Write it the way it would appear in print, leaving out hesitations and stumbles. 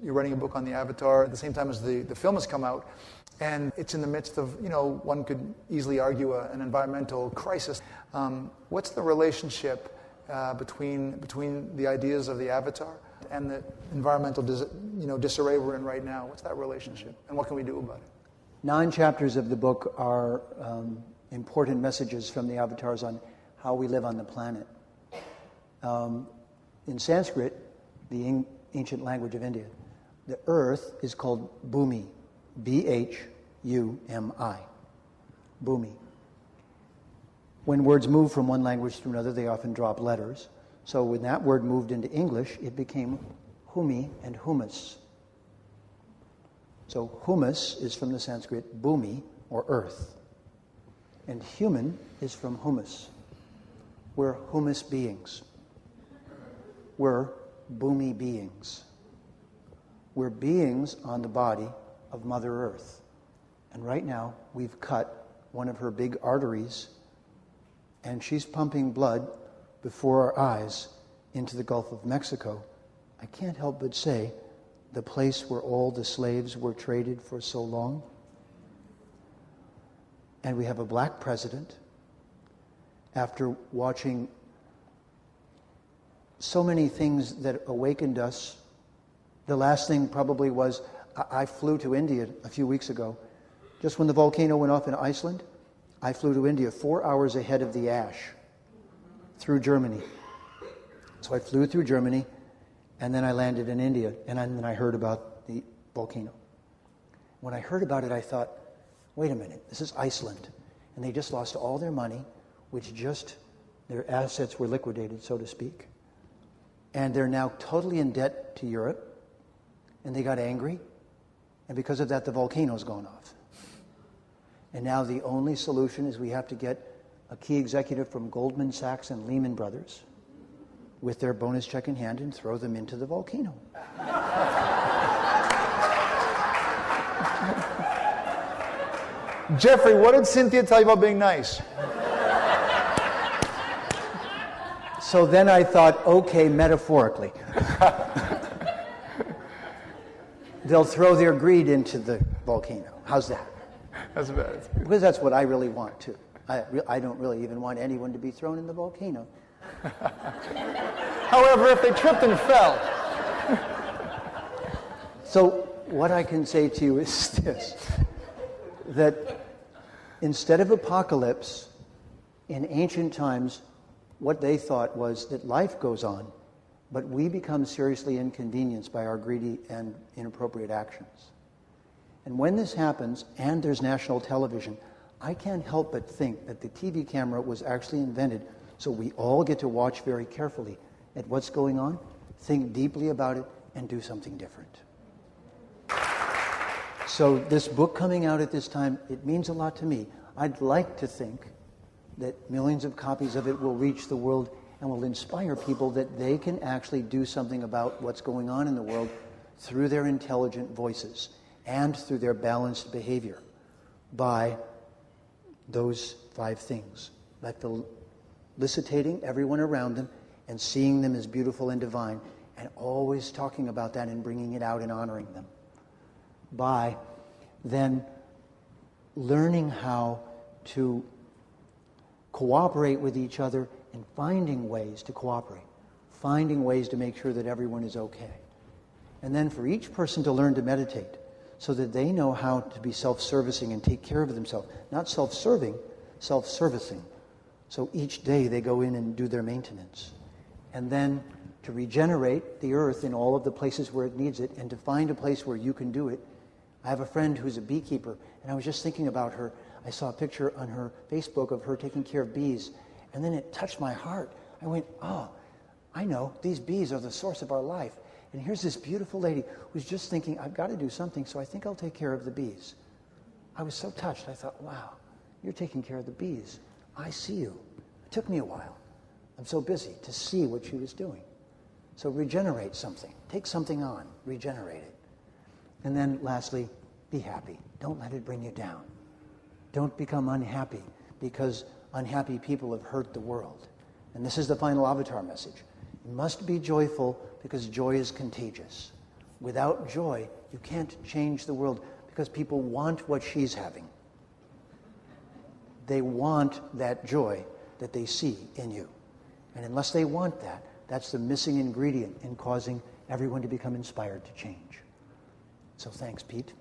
you're writing a book on the Avatar at the same time as the film has come out, and it's in the midst of, one could easily argue an environmental crisis. What's the relationship between the ideas of the Avatar and the environmental disarray we're in right now? What's that relationship, and what can we do about it? 9 chapters of the book are important messages from the avatars on how we live on the planet. In Sanskrit, the ancient language of India, the earth is called Bhoomi, B-H-U-M-I, Bhoomi. When words move from one language to another, they often drop letters. So when that word moved into English, it became humi and humus. So humus is from the Sanskrit bhumi, or earth. And human is from humus. We're humus beings. We're bhumi beings. We're beings on the body of Mother Earth. And right now, we've cut one of her big arteries, and she's pumping blood before our eyes into the Gulf of Mexico. I can't help but say, the place where all the slaves were traded for so long. And we have a black president. After watching so many things that awakened us, the last thing probably was, I flew to India a few weeks ago. Just when the volcano went off in Iceland, I flew to India 4 hours ahead of the ash through Germany. So I flew through Germany, and then I landed in India, and then I heard about the volcano. When I heard about it, I thought, wait a minute, this is Iceland, and they just lost all their money, their assets were liquidated, so to speak, and they're now totally in debt to Europe, and they got angry, and because of that, the volcano's gone off. And now the only solution is we have to get a key executive from Goldman Sachs and Lehman Brothers with their bonus check in hand and throw them into the volcano. Jeffrey, what did Cynthia tell you about being nice? So then I thought, okay, metaphorically. They'll throw their greed into the volcano. How's that? That's bad. Because that's what I really want, too. I don't really even want anyone to be thrown in the volcano. However, if they tripped and fell. So what I can say to you is this, that instead of apocalypse, in ancient times, what they thought was that life goes on, but we become seriously inconvenienced by our greedy and inappropriate actions. And when this happens, and there's national television, I can't help but think that the TV camera was actually invented so we all get to watch very carefully at what's going on, think deeply about it, and do something different. So this book coming out at this time, it means a lot to me. I'd like to think that millions of copies of it will reach the world and will inspire people that they can actually do something about what's going on in the world through their intelligent voices and through their balanced behavior by those 5 things. By felicitating everyone around them and seeing them as beautiful and divine, and always talking about that and bringing it out and honoring them. By then learning how to cooperate with each other and finding ways to cooperate, finding ways to make sure that everyone is okay. And then for each person to learn to meditate so that they know how to be self-servicing and take care of themselves. Not self-serving, self-servicing. So each day they go in and do their maintenance. And then to regenerate the earth in all of the places where it needs it, and to find a place where you can do it. I have a friend who's a beekeeper, and I was just thinking about her. I saw a picture on her Facebook of her taking care of bees, and then it touched my heart. I went, oh, I know, these bees are the source of our life. And here's this beautiful lady who's just thinking, I've got to do something, so I think I'll take care of the bees. I was so touched. I thought, wow, you're taking care of the bees. I see you. It took me a while. I'm so busy to see what she was doing. So regenerate something. Take something on. Regenerate it. And then lastly, be happy. Don't let it bring you down. Don't become unhappy because unhappy people have hurt the world. And this is the final avatar message. You must be joyful because joy is contagious. Without joy, you can't change the world because people want what she's having. They want that joy that they see in you. And unless they want that, that's the missing ingredient in causing everyone to become inspired to change. So thanks, Pete.